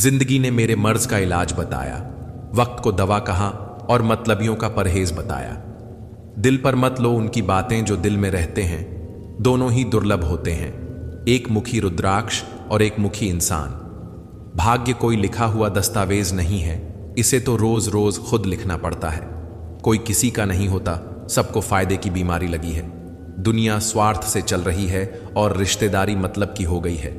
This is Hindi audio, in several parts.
जिंदगी ने मेरे मर्ज का इलाज बताया, वक्त को दवा कहा और मतलबियों का परहेज बताया। दिल पर मत लो उनकी बातें जो दिल में रहते हैं, दोनों ही दुर्लभ होते हैं, एक मुखी रुद्राक्ष और एक मुखी इंसान। भाग्य कोई लिखा हुआ दस्तावेज नहीं है, इसे तो रोज रोज खुद लिखना पड़ता है। कोई किसी का नहीं होता, सबको फायदे की बीमारी लगी है। दुनिया स्वार्थ से चल रही है और रिश्तेदारी मतलब की हो गई है।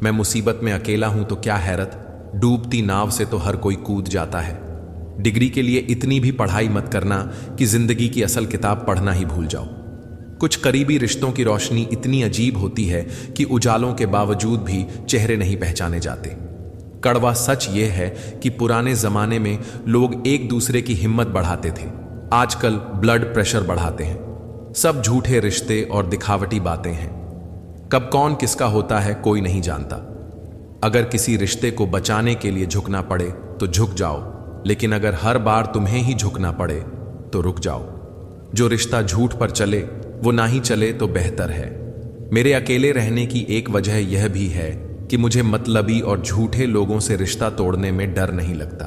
मैं मुसीबत में अकेला हूं तो क्या हैरत, डूबती नाव से तो हर कोई कूद जाता है। डिग्री के लिए इतनी भी पढ़ाई मत करना कि जिंदगी की असल किताब पढ़ना ही भूल जाओ। कुछ करीबी रिश्तों की रोशनी इतनी अजीब होती है कि उजालों के बावजूद भी चेहरे नहीं पहचाने जाते। कड़वा सच यह है कि पुराने जमाने में लोग एक दूसरे की हिम्मत बढ़ाते थे, आजकल ब्लड प्रेशर बढ़ाते हैं। सब झूठे रिश्ते और दिखावटी बातें हैं। कब कौन किसका होता है कोई नहीं जानता। अगर किसी रिश्ते को बचाने के लिए झुकना पड़े तो झुक जाओ, लेकिन अगर हर बार तुम्हें ही झुकना पड़े तो रुक जाओ। जो रिश्ता झूठ पर चले वो ना ही चले तो बेहतर है। मेरे अकेले रहने की एक वजह यह भी है कि मुझे मतलबी और झूठे लोगों से रिश्ता तोड़ने में डर नहीं लगता।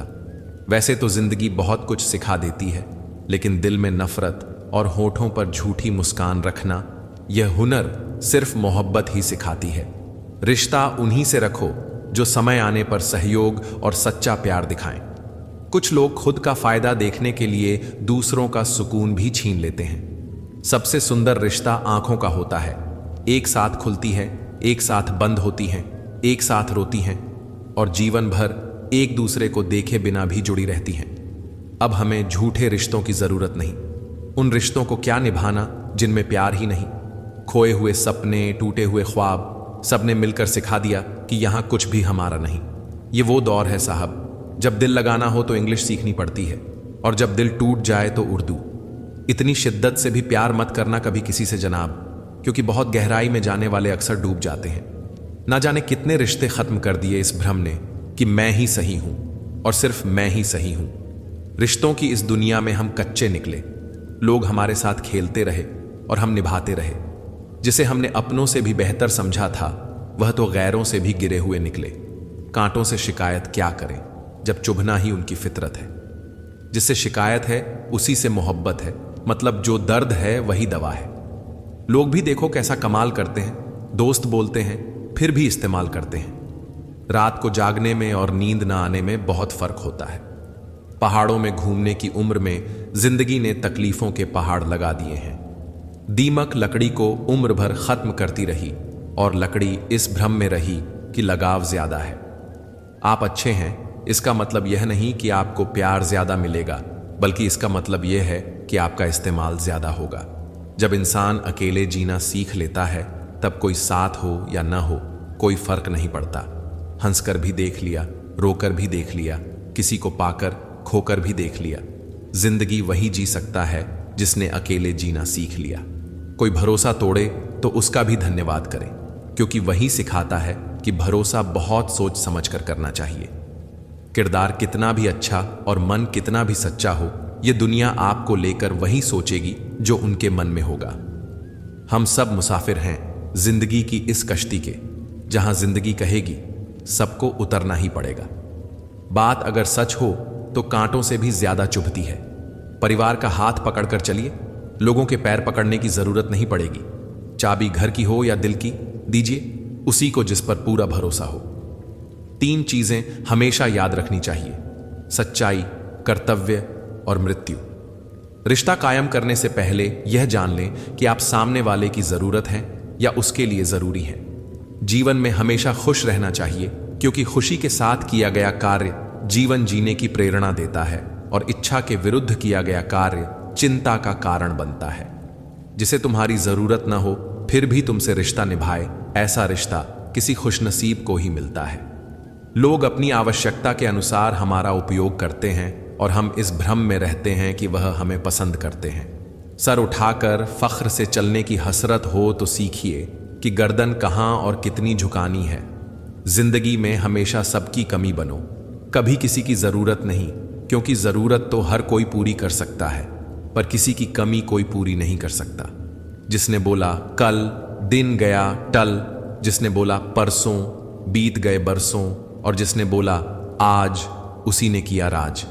वैसे तो जिंदगी बहुत कुछ सिखा देती है, लेकिन दिल में नफरत और होठों पर झूठी मुस्कान रखना, यह हुनर सिर्फ मोहब्बत ही सिखाती है। रिश्ता उन्हीं से रखो जो समय आने पर सहयोग और सच्चा प्यार दिखाएं। कुछ लोग खुद का फायदा देखने के लिए दूसरों का सुकून भी छीन लेते हैं। सबसे सुंदर रिश्ता आंखों का होता है, एक साथ खुलती है, एक साथ बंद होती हैं, एक साथ रोती हैं और जीवन भर एक दूसरे को देखे बिना भी जुड़ी रहती हैं। अब हमें झूठे रिश्तों की जरूरत नहीं। उन रिश्तों को क्या निभाना जिनमें प्यार ही नहीं। खोए हुए सपने, टूटे हुए ख्वाब, सबने मिलकर सिखा दिया कि यहां कुछ भी हमारा नहीं। ये वो दौर है साहब, जब दिल लगाना हो तो इंग्लिश सीखनी पड़ती है और जब दिल टूट जाए तो उर्दू। इतनी शिद्दत से भी प्यार मत करना कभी किसी से जनाब, क्योंकि बहुत गहराई में जाने वाले अक्सर डूब जाते हैं। ना जाने कितने रिश्ते खत्म कर दिए इस भ्रम ने कि मैं ही सही हूं और सिर्फ मैं ही सही हूं। रिश्तों की इस दुनिया में हम कच्चे निकले। लोग हमारे साथ खेलते रहे और हम निभाते रहे। जिसे हमने अपनों से भी बेहतर समझा था, वह तो गैरों से भी गिरे हुए निकले। कांटों से शिकायत क्या करें जब चुभना ही उनकी फितरत है। जिससे शिकायत है उसी से मोहब्बत है, मतलब जो दर्द है वही दवा है। लोग भी देखो कैसा कमाल करते हैं, दोस्त बोलते हैं फिर भी इस्तेमाल करते हैं। रात को जागने में और नींद ना आने में बहुत फर्क होता है। पहाड़ों में घूमने की उम्र में जिंदगी ने तकलीफों के पहाड़ लगा दिए हैं। दीमक लकड़ी को उम्र भर खत्म करती रही और लकड़ी इस भ्रम में रही कि लगाव ज्यादा है। आप अच्छे हैं इसका मतलब यह नहीं कि आपको प्यार ज्यादा मिलेगा, बल्कि इसका मतलब यह है कि आपका इस्तेमाल ज्यादा होगा। जब इंसान अकेले जीना सीख लेता है तब कोई साथ हो या ना हो कोई फर्क नहीं पड़ता। हंसकर भी देख लिया, रोकर भी देख लिया, किसी को पाकर खोकर भी देख लिया। जिंदगी वही जी सकता है जिसने अकेले जीना सीख लिया। कोई भरोसा तोड़े तो उसका भी धन्यवाद करें, क्योंकि वही सिखाता है कि भरोसा बहुत सोच समझ कर करना चाहिए। किरदार कितना भी अच्छा और मन कितना भी सच्चा हो, यह दुनिया आपको लेकर वही सोचेगी जो उनके मन में होगा। हम सब मुसाफिर हैं जिंदगी की इस कश्ती के, जहां जिंदगी कहेगी सबको उतरना ही पड़ेगा। बात अगर सच हो तो कांटों से भी ज्यादा चुभती है। परिवार का हाथ पकड़कर चलिए, लोगों के पैर पकड़ने की जरूरत नहीं पड़ेगी। चाबी घर की हो या दिल की, दीजिए उसी को जिस पर पूरा भरोसा हो। 3 चीजें हमेशा याद रखनी चाहिए: सच्चाई, कर्तव्य और मृत्यु। रिश्ता कायम करने से पहले यह जान लें कि आप सामने वाले की जरूरत है या उसके लिए जरूरी है। जीवन में हमेशा खुश रहना चाहिए, क्योंकि खुशी के साथ किया गया कार्य जीवन जीने की प्रेरणा देता है और इच्छा के विरुद्ध किया गया कार्य चिंता का कारण बनता है। जिसे तुम्हारी जरूरत ना हो फिर भी तुमसे रिश्ता निभाए, ऐसा रिश्ता किसी खुशनसीब को ही मिलता है। लोग अपनी आवश्यकता के अनुसार हमारा उपयोग करते हैं और हम इस भ्रम में रहते हैं कि वह हमें पसंद करते हैं। सर उठाकर फख्र से चलने की हसरत हो तो सीखिए कि गर्दन कहां और कितनी झुकानी है। जिंदगी में हमेशा सबकी कमी बनो, कभी किसी की जरूरत नहीं, क्योंकि जरूरत तो हर कोई पूरी कर सकता है, पर किसी की कमी कोई पूरी नहीं कर सकता। जिसने बोला कल, दिन गया टल, जिसने बोला परसों, बीत गए बरसों, और जिसने बोला आज, उसी ने किया राज।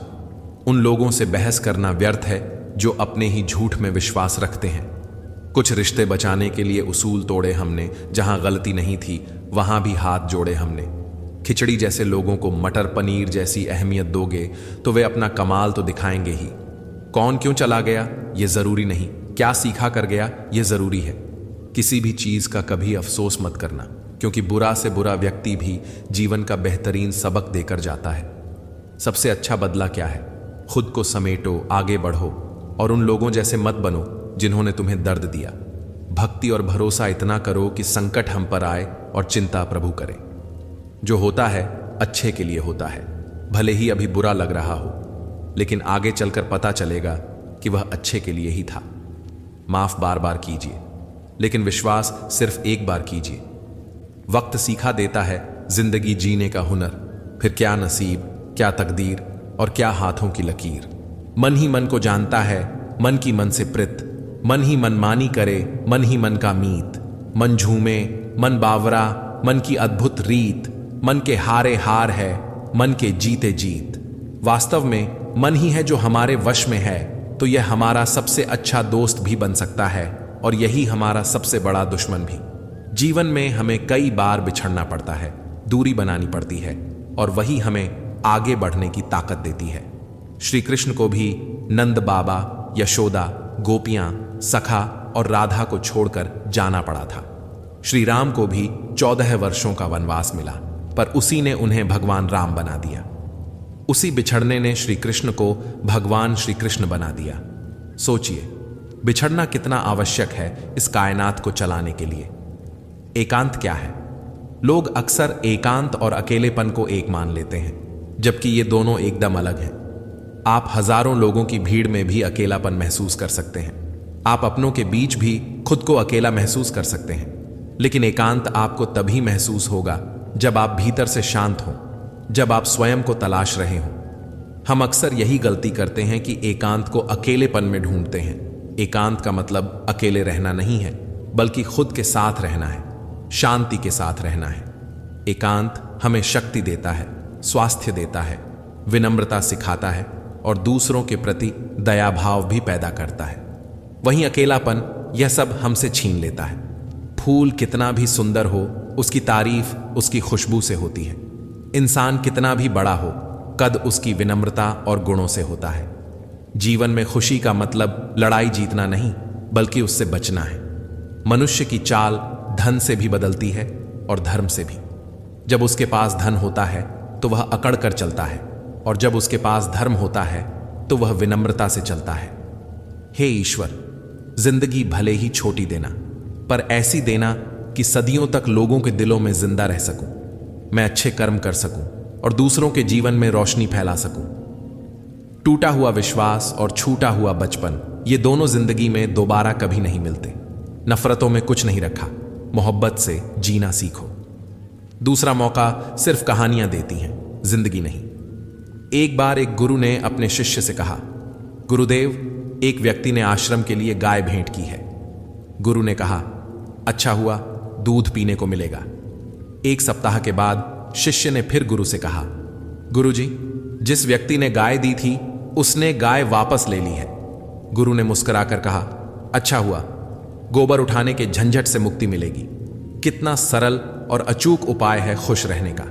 उन लोगों से बहस करना व्यर्थ है जो अपने ही झूठ में विश्वास रखते हैं। कुछ रिश्ते बचाने के लिए उसूल तोड़े हमने, जहां गलती नहीं थी वहां भी हाथ जोड़े हमने। खिचड़ी जैसे लोगों को मटर पनीर जैसी अहमियत दोगे तो वे अपना कमाल तो दिखाएंगे ही। कौन क्यों चला गया ये जरूरी नहीं, क्या सीखा कर गया ये जरूरी है। किसी भी चीज का कभी अफसोस मत करना, क्योंकि बुरा से बुरा व्यक्ति भी जीवन का बेहतरीन सबक देकर जाता है। सबसे अच्छा बदला क्या है? खुद को समेटो, आगे बढ़ो और उन लोगों जैसे मत बनो जिन्होंने तुम्हें दर्द दिया। भक्ति और भरोसा इतना करो कि संकट हम पर आए और चिंता प्रभु करे। जो होता है अच्छे के लिए होता है, भले ही अभी बुरा लग रहा हो, लेकिन आगे चलकर पता चलेगा कि वह अच्छे के लिए ही था। माफ बार बार कीजिए, लेकिन विश्वास सिर्फ एक बार कीजिए। वक्त सिखा देता है जिंदगी जीने का हुनर, फिर क्या नसीब, क्या तकदीर और क्या हाथों की लकीर। मन ही मन को जानता है, मन की मन से प्रीत, मन ही मनमानी करे, मन ही मन का मीत। मन झूमे, मन बावरा, मन की अद्भुत रीत, मन के हारे हार है, मन के जीते जीत। वास्तव में मन ही है जो हमारे वश में है, तो यह हमारा सबसे अच्छा दोस्त भी बन सकता है और यही हमारा सबसे बड़ा दुश्मन भी। जीवन में हमें कई बार बिछड़ना पड़ता है, दूरी बनानी पड़ती है, और वही हमें आगे बढ़ने की ताकत देती है। श्री कृष्ण को भी नंद बाबा, यशोदा, गोपियां, सखा और राधा को छोड़कर जाना पड़ा था। श्री राम को भी 14 वर्षों का वनवास मिला, पर उसी ने उन्हें भगवान राम बना दिया। उसी बिछड़ने ने श्री कृष्ण को भगवान श्री कृष्ण बना दिया। सोचिए, बिछड़ना कितना आवश्यक है इस कायनात को चलाने के लिए। एकांत क्या है? लोग अक्सर एकांत और अकेलेपन को एक मान लेते हैं, जबकि ये दोनों एकदम अलग हैं। आप हजारों लोगों की भीड़ में भी अकेलापन महसूस कर सकते हैं। आप अपनों के बीच भी खुद को अकेला महसूस कर सकते हैं, लेकिन एकांत आपको तभी महसूस होगा जब आप भीतर से शांत हों, जब आप स्वयं को तलाश रहे हों। हम अक्सर यही गलती करते हैं कि एकांत को अकेलेपन में ढूंढते हैं। एकांत का मतलब अकेले रहना नहीं है, बल्कि खुद के साथ रहना है, शांति के साथ रहना है। एकांत हमें शक्ति देता है, स्वास्थ्य देता है, विनम्रता सिखाता है और दूसरों के प्रति दया भाव भी पैदा करता है। वहीं अकेलापन यह सब हमसे छीन लेता है। फूल कितना भी सुंदर हो, उसकी तारीफ उसकी खुशबू से होती है। इंसान कितना भी बड़ा हो, कद उसकी विनम्रता और गुणों से होता है। जीवन में खुशी का मतलब लड़ाई जीतना नहीं, बल्कि उससे बचना है। मनुष्य की चाल धन से भी बदलती है और धर्म से भी। जब उसके पास धन होता है तो वह अकड़ कर चलता है, और जब उसके पास धर्म होता है तो वह विनम्रता से चलता है। हे ईश्वर, जिंदगी भले ही छोटी देना, पर ऐसी देना कि सदियों तक लोगों के दिलों में जिंदा रह सकूं, मैं अच्छे कर्म कर सकूं और दूसरों के जीवन में रोशनी फैला सकूं। टूटा हुआ विश्वास और छूटा हुआ बचपन, ये दोनों जिंदगी में दोबारा कभी नहीं मिलते। नफरतों में कुछ नहीं रखा, मोहब्बत से जीना सीखो। दूसरा मौका सिर्फ कहानियां देती हैं, जिंदगी नहीं। एक बार एक गुरु ने अपने शिष्य से कहा, गुरुदेव, एक व्यक्ति ने आश्रम के लिए गाय भेंट की है। गुरु ने कहा, अच्छा हुआ, दूध पीने को मिलेगा। एक सप्ताह के बाद शिष्य ने फिर गुरु से कहा, गुरुजी, जिस व्यक्ति ने गाय दी थी उसने गाय वापस ले ली है। गुरु ने मुस्कुराकर कहा, अच्छा हुआ, गोबर उठाने के झंझट से मुक्ति मिलेगी। कितना सरल और अचूक उपाय है खुश रहने का।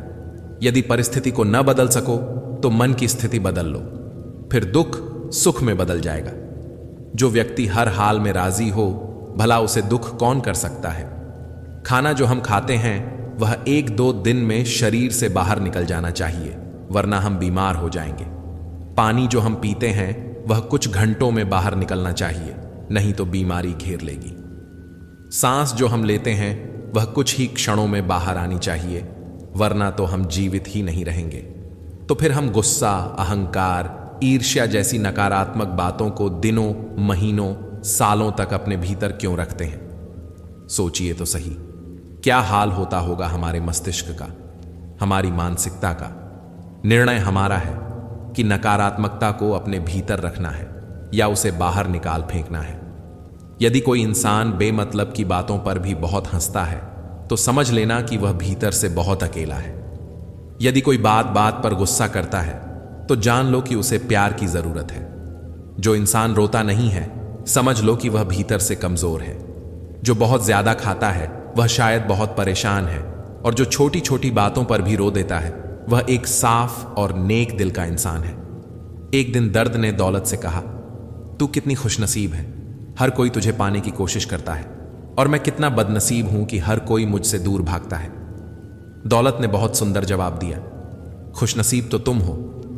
यदि परिस्थिति को न बदल सको तो मन की स्थिति बदल लो, फिर दुख सुख में बदल जाएगा। जो व्यक्ति हर हाल में राजी हो, भला उसे दुख कौन कर सकता है। खाना जो हम खाते हैं वह 1-2 दिन में शरीर से बाहर निकल जाना चाहिए, वरना हम बीमार हो जाएंगे। पानी जो हम पीते हैं वह कुछ घंटों में बाहर निकलना चाहिए, नहीं तो बीमारी घेर लेगी। सांस जो हम लेते हैं वह कुछ ही क्षणों में बाहर आनी चाहिए, वरना तो हम जीवित ही नहीं रहेंगे। तो फिर हम गुस्सा, अहंकार, ईर्ष्या जैसी नकारात्मक बातों को दिनों, महीनों, सालों तक अपने भीतर क्यों रखते हैं? सोचिए तो सही, क्या हाल होता होगा हमारे मस्तिष्क का, हमारी मानसिकता का। निर्णय हमारा है कि नकारात्मकता को अपने भीतर रखना है या उसे बाहर निकाल फेंकना है। यदि कोई इंसान बेमतलब की बातों पर भी बहुत हंसता है तो समझ लेना कि वह भीतर से बहुत अकेला है। यदि कोई बात बात पर गुस्सा करता है तो जान लो कि उसे प्यार की जरूरत है। जो इंसान रोता नहीं है समझ लो कि वह भीतर से कमजोर है। जो बहुत ज्यादा खाता है वह शायद बहुत परेशान है, और जो छोटी छोटी बातों पर भी रो देता है वह एक साफ और नेक दिल का इंसान है। एक दिन दर्द ने दौलत से कहा, तू कितनी खुशनसीब है, हर कोई तुझे पाने की कोशिश करता है, और मैं कितना बदनसीब हूं कि हर कोई मुझसे दूर भागता है। दौलत ने बहुत सुंदर जवाब दिया, खुशनसीब तो तुम हो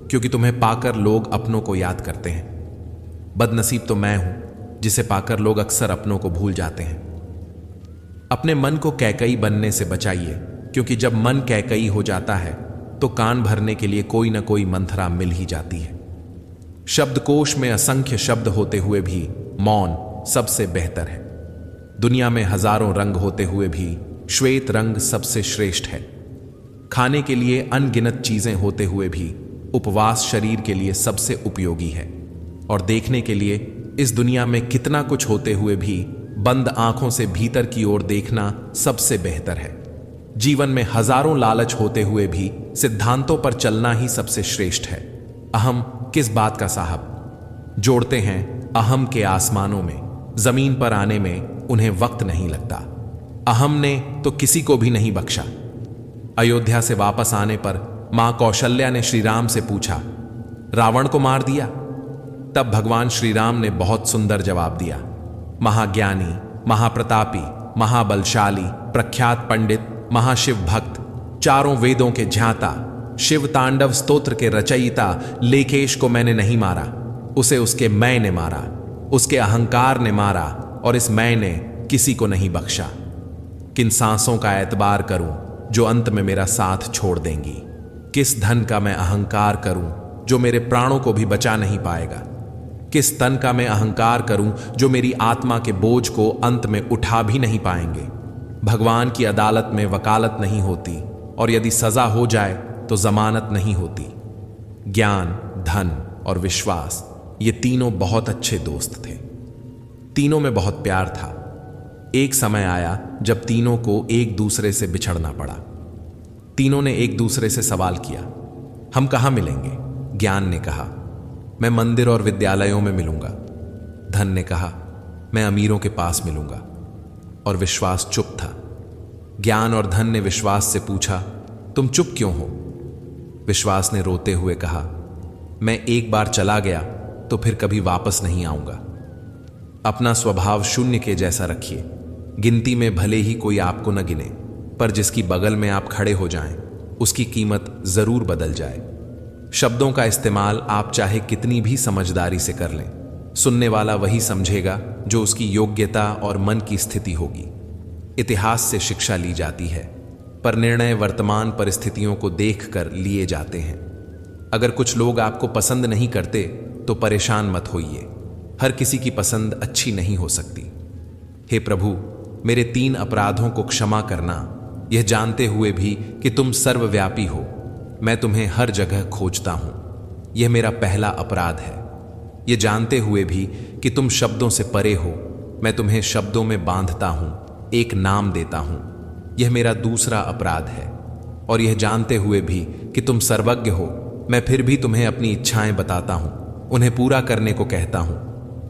क्योंकि तुम्हें पाकर लोग अपनों को याद करते हैं। बदनसीब तो मैं हूं जिसे पाकर लोग अक्सर अपनों को भूल जाते हैं। अपने मन को कैकई बनने से बचाइए, क्योंकि जब मन कैकई हो जाता है तो कान भरने के लिए कोई ना कोई मंथरा मिल ही जाती है। शब्दकोश में असंख्य शब्द होते हुए भी मौन सबसे बेहतर है। दुनिया में हजारों रंग होते हुए भी श्वेत रंग सबसे श्रेष्ठ है। खाने के लिए अनगिनत चीजें होते हुए भी उपवास शरीर के लिए सबसे उपयोगी है। और देखने के लिए इस दुनिया में कितना कुछ होते हुए भी बंद आंखों से भीतर की ओर देखना सबसे बेहतर है। जीवन में हजारों लालच होते हुए भी सिद्धांतों पर चलना ही सबसे श्रेष्ठ है। अहम किस बात का साहब, जोड़ते हैं अहम के आसमानों में, जमीन पर आने में उन्हें वक्त नहीं लगता। अहम ने तो किसी को भी नहीं बख्शा। अयोध्या से वापस आने पर मां कौशल्या ने श्री राम से पूछा, रावण को मार दिया? तब भगवान श्री राम ने बहुत सुंदर जवाब दिया, महाज्ञानी, महाप्रतापी, महाबलशाली, प्रख्यात पंडित, महाशिव भक्त, चारों वेदों के ज्ञाता, शिव तांडव स्तोत्र के रचयिता लेकेश को मैंने नहीं मारा, उसे उसके मैं ने मारा, उसके अहंकार ने मारा, और इस मैं ने किसी को नहीं बख्शा। किन सांसों का एतबार करूं जो अंत में मेरा साथ छोड़ देंगी? किस धन का मैं अहंकार करूं जो मेरे प्राणों को भी बचा नहीं पाएगा? किस तन का मैं अहंकार करूं जो मेरी आत्मा के बोझ को अंत में उठा भी नहीं पाएंगे? भगवान की अदालत में वकालत नहीं होती, और यदि सजा हो जाए तो जमानत नहीं होती। ज्ञान, धन और विश्वास, ये तीनों बहुत अच्छे दोस्त थे। तीनों में बहुत प्यार था। एक समय आया जब तीनों को एक दूसरे से बिछड़ना पड़ा। तीनों ने एक दूसरे से सवाल किया, हम कहां मिलेंगे? ज्ञान ने कहा, मैं मंदिर और विद्यालयों में मिलूंगा। धन ने कहा, मैं अमीरों के पास मिलूंगा। और विश्वास चुप था। ज्ञान और धन ने विश्वास से पूछा, तुम चुप क्यों हो? विश्वास ने रोते हुए कहा, मैं एक बार चला गया तो फिर कभी वापस नहीं आऊंगा। अपना स्वभाव शून्य के जैसा रखिए। गिनती में भले ही कोई आपको न गिने, पर जिसकी बगल में आप खड़े हो जाएं, उसकी कीमत जरूर बदल जाए। शब्दों का इस्तेमाल आप चाहे कितनी भी समझदारी से कर लें, सुनने वाला वही समझेगा जो उसकी योग्यता और मन की स्थिति होगी। इतिहास से शिक्षा ली जाती है, पर निर्णय वर्तमान परिस्थितियों को देखकर लिए जाते हैं। अगर कुछ लोग आपको पसंद नहीं करते तो परेशान मत होइए। हर किसी की पसंद अच्छी नहीं हो सकती। हे प्रभु, मेरे 3 अपराधों को क्षमा करना, यह जानते हुए भी कि तुम सर्वव्यापी हो। मैं तुम्हें हर जगह खोजता हूं, यह मेरा पहला अपराध है। यह जानते हुए भी कि तुम शब्दों से परे हो, मैं तुम्हें शब्दों में बांधता हूं, एक नाम देता हूं, यह मेरा दूसरा अपराध है। और यह जानते हुए भी कि तुम सर्वज्ञ हो, मैं फिर भी तुम्हें अपनी इच्छाएं बताता हूं, उन्हें पूरा करने को कहता हूं,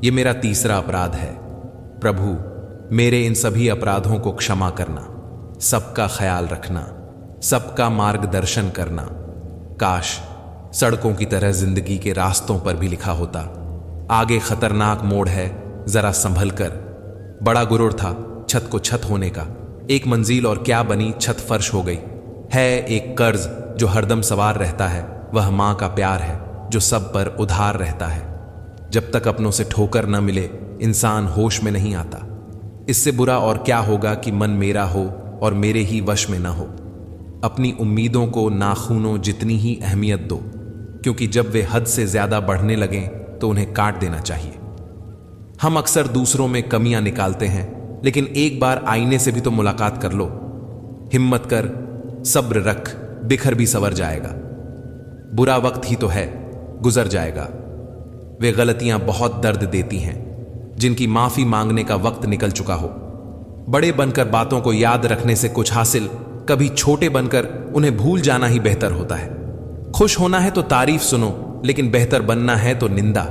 यह मेरा तीसरा अपराध है। प्रभु, मेरे इन सभी अपराधों को क्षमा करना, सबका ख्याल रखना, सबका मार्गदर्शन करना। काश सड़कों की तरह जिंदगी के रास्तों पर भी लिखा होता, आगे खतरनाक मोड़ है, जरा संभल कर। बड़ा गुरूर था छत को छत होने का, एक मंजिल और क्या बनी, छत फर्श हो गई। है एक कर्ज जो हरदम सवार रहता है, वह मां का प्यार है जो सब पर उधार रहता है। जब तक अपनों से ठोकर न मिले इंसान होश में नहीं आता। इससे बुरा और क्या होगा कि मन मेरा हो और मेरे ही वश में न हो। अपनी उम्मीदों को नाखूनों जितनी ही अहमियत दो, क्योंकि जब वे हद से ज्यादा बढ़ने लगें तो उन्हें काट देना चाहिए। हम अक्सर दूसरों में कमियां निकालते हैं, लेकिन एक बार आईने से भी तो मुलाकात कर लो। हिम्मत कर, सब्र रख, बिखर भी सवर जाएगा। बुरा वक्त ही तो है, गुजर जाएगा। वे गलतियां बहुत दर्द देती हैं जिनकी माफी मांगने का वक्त निकल चुका हो। बड़े बनकर बातों को याद रखने से कुछ हासिल कभी छोटे बनकर उन्हें भूल जाना ही बेहतर होता है। खुश होना है तो तारीफ सुनो, लेकिन बेहतर बनना है तो निंदा।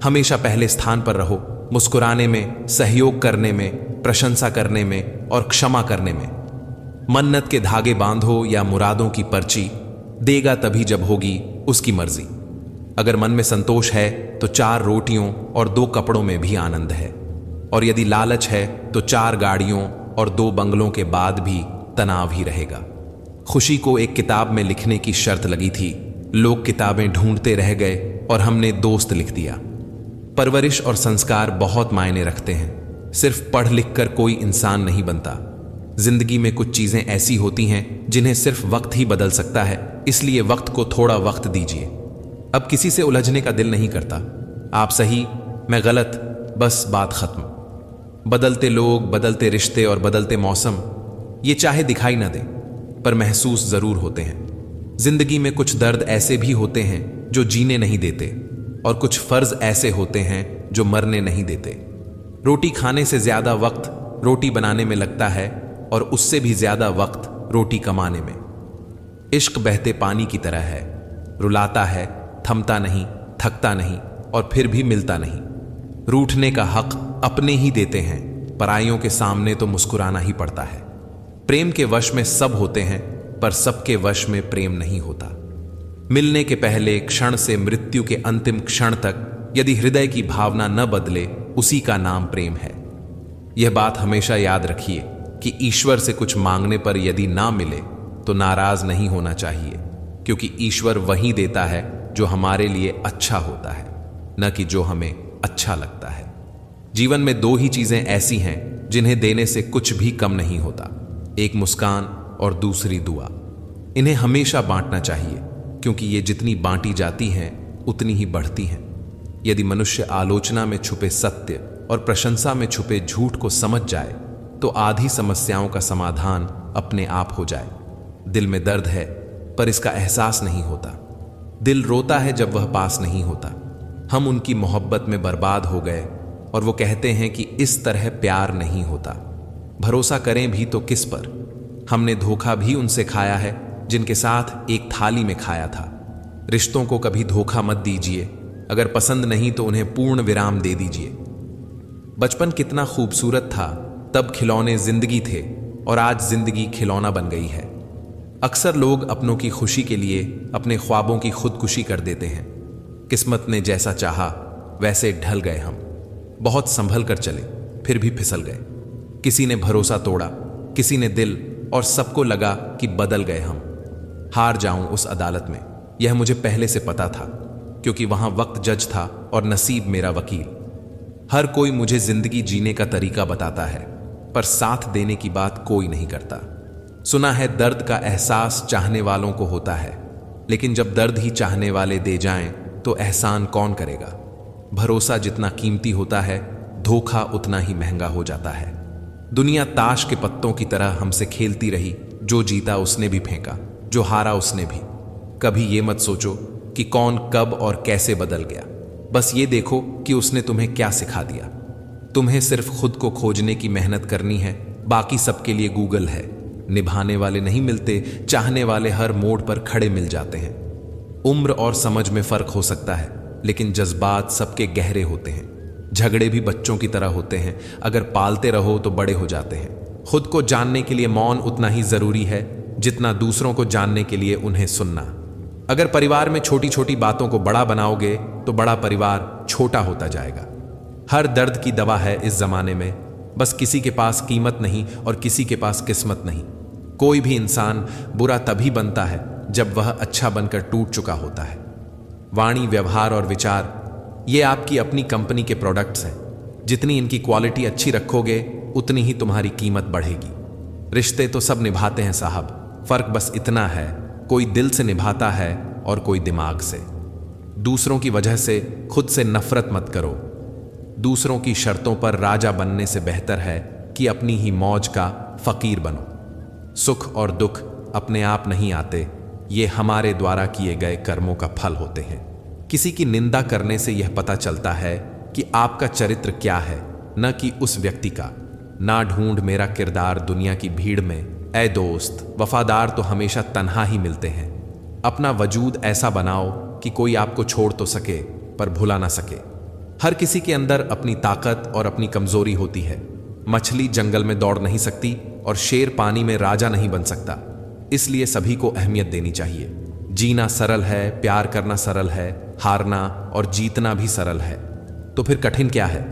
हमेशा पहले स्थान पर रहो, मुस्कुराने में, सहयोग करने में, प्रशंसा करने में और क्षमा करने में। मन्नत के धागे बांधो या मुरादों की पर्ची, देगा तभी जब होगी उसकी मर्जी। अगर मन में संतोष है तो 4 रोटियों और 2 कपड़ों में भी आनंद है, और यदि लालच है तो 4 गाड़ियों और 2 बंगलों के बाद भी तनाव ही रहेगा। खुशी को एक किताब में लिखने की शर्त लगी थी, लोग किताबें ढूंढते रह गए और हमने दोस्त लिख दिया। परवरिश और संस्कार बहुत मायने रखते हैं। सिर्फ पढ़ लिख कर कोई इंसान नहीं बनता। जिंदगी में कुछ चीजें ऐसी होती हैं जिन्हें सिर्फ वक्त ही बदल सकता है, इसलिए वक्त को थोड़ा वक्त दीजिए। अब किसी से उलझने का दिल नहीं करता। आप सही, मैं गलत, बस बात खत्म। बदलते लोग, बदलते रिश्ते और बदलते मौसम, ये चाहे दिखाई ना दे पर महसूस जरूर होते हैं। जिंदगी में कुछ दर्द ऐसे भी होते हैं जो जीने नहीं देते, और कुछ फर्ज ऐसे होते हैं जो मरने नहीं देते। रोटी खाने से ज्यादा वक्त रोटी बनाने में लगता है, और उससे भी ज्यादा वक्त रोटी कमाने में। इश्क बहते पानी की तरह है, रुलाता है, थमता नहीं, थकता नहीं और फिर भी मिलता नहीं। रूठने का हक अपने ही देते हैं, पराइयों के सामने तो मुस्कुराना ही पड़ता है। प्रेम के वश में सब होते हैं, पर सबके वश में प्रेम नहीं होता। मिलने के पहले क्षण से मृत्यु के अंतिम क्षण तक यदि हृदय की भावना न बदले, उसी का नाम प्रेम है। यह बात हमेशा याद रखिए कि ईश्वर से कुछ मांगने पर यदि ना मिले तो नाराज नहीं होना चाहिए, क्योंकि ईश्वर वही देता है जो हमारे लिए अच्छा होता है, न कि जो हमें अच्छा लगता है। जीवन में 2 ही चीजें ऐसी हैं जिन्हें देने से कुछ भी कम नहीं होता, एक मुस्कान और दूसरी दुआ। इन्हें हमेशा बांटना चाहिए, क्योंकि ये जितनी बांटी जाती हैं उतनी ही बढ़ती हैं। यदि मनुष्य आलोचना में छुपे सत्य और प्रशंसा में छुपे झूठ को समझ जाए तो आधी समस्याओं का समाधान अपने आप हो जाए। दिल में दर्द है पर इसका एहसास नहीं होता। दिल रोता है जब वह पास नहीं होता। हम उनकी मोहब्बत में बर्बाद हो गए और वो कहते हैं कि इस तरह प्यार नहीं होता। भरोसा करें भी तो किस पर? हमने धोखा भी उनसे खाया है जिनके साथ एक थाली में खाया था। रिश्तों को कभी धोखा मत दीजिए, अगर पसंद नहीं तो उन्हें पूर्ण विराम दे दीजिए। बचपन कितना खूबसूरत था, तब खिलौने जिंदगी थे और आज जिंदगी खिलौना बन गई है। अक्सर लोग अपनों की खुशी के लिए अपने ख्वाबों की खुदकुशी कर देते हैं। किस्मत ने जैसा चाहा वैसे ढल गए हम। बहुत संभल कर चले, फिर भी फिसल गए। किसी ने भरोसा तोड़ा, किसी ने दिल, और सबको लगा कि बदल गए हम। हार जाऊं उस अदालत में, यह मुझे पहले से पता था, क्योंकि वहां वक्त जज था और नसीब मेरा वकील। हर कोई मुझे जिंदगी जीने का तरीका बताता है, पर साथ देने की बात कोई नहीं करता। सुना है दर्द का एहसास चाहने वालों को होता है, लेकिन जब दर्द ही चाहने वाले दे जाएं तो एहसान कौन करेगा? भरोसा जितना कीमती होता है, धोखा उतना ही महंगा हो जाता है। दुनिया ताश के पत्तों की तरह हमसे खेलती रही, जो जीता उसने भी फेंका, जो हारा उसने भी। कभी ये मत सोचो कि कौन कब और कैसे बदल गया, बस ये देखो कि उसने तुम्हें क्या सिखा दिया। तुम्हें सिर्फ खुद को खोजने की मेहनत करनी है, बाकी सबके लिए गूगल है। निभाने वाले नहीं मिलते, चाहने वाले हर मोड़ पर खड़े मिल जाते हैं। उम्र और समझ में फर्क हो सकता है, लेकिन जज्बात सबके गहरे होते हैं। झगड़े भी बच्चों की तरह होते हैं, अगर पालते रहो तो बड़े हो जाते हैं। खुद को जानने के लिए मौन उतना ही जरूरी है जितना दूसरों को जानने के लिए उन्हें सुनना। अगर परिवार में छोटी छोटी बातों को बड़ा बनाओगे तो बड़ा परिवार छोटा होता जाएगा। हर दर्द की दवा है इस जमाने में, बस किसी के पास कीमत नहीं और किसी के पास किस्मत नहीं। कोई भी इंसान बुरा तभी बनता है जब वह अच्छा बनकर टूट चुका होता है। वाणी, व्यवहार और विचार, ये आपकी अपनी कंपनी के प्रोडक्ट्स हैं। जितनी इनकी क्वालिटी अच्छी रखोगे उतनी ही तुम्हारी कीमत बढ़ेगी। रिश्ते तो सब निभाते हैं साहब, फर्क बस इतना है, कोई दिल से निभाता है और कोई दिमाग से। दूसरों की वजह से खुद से नफरत मत करो। दूसरों की शर्तों पर राजा बनने से बेहतर है कि अपनी ही मौज का फकीर बनो। सुख और दुख अपने आप नहीं आते, ये हमारे द्वारा किए गए कर्मों का फल होते हैं। किसी की निंदा करने से यह पता चलता है कि आपका चरित्र क्या है, न कि उस व्यक्ति का। ना ढूंढ मेरा किरदार दुनिया की भीड़ में, ऐ दोस्त, वफादार तो हमेशा तन्हा ही मिलते हैं। अपना वजूद ऐसा बनाओ कि कोई आपको छोड़ तो सके पर भुला ना सके। हर किसी के अंदर अपनी ताकत और अपनी कमजोरी होती है। मछली जंगल में दौड़ नहीं सकती और शेर पानी में राजा नहीं बन सकता। इसलिए सभी को अहमियत देनी चाहिए। जीना सरल है, प्यार करना सरल है, हारना और जीतना भी सरल है। तो फिर कठिन क्या है?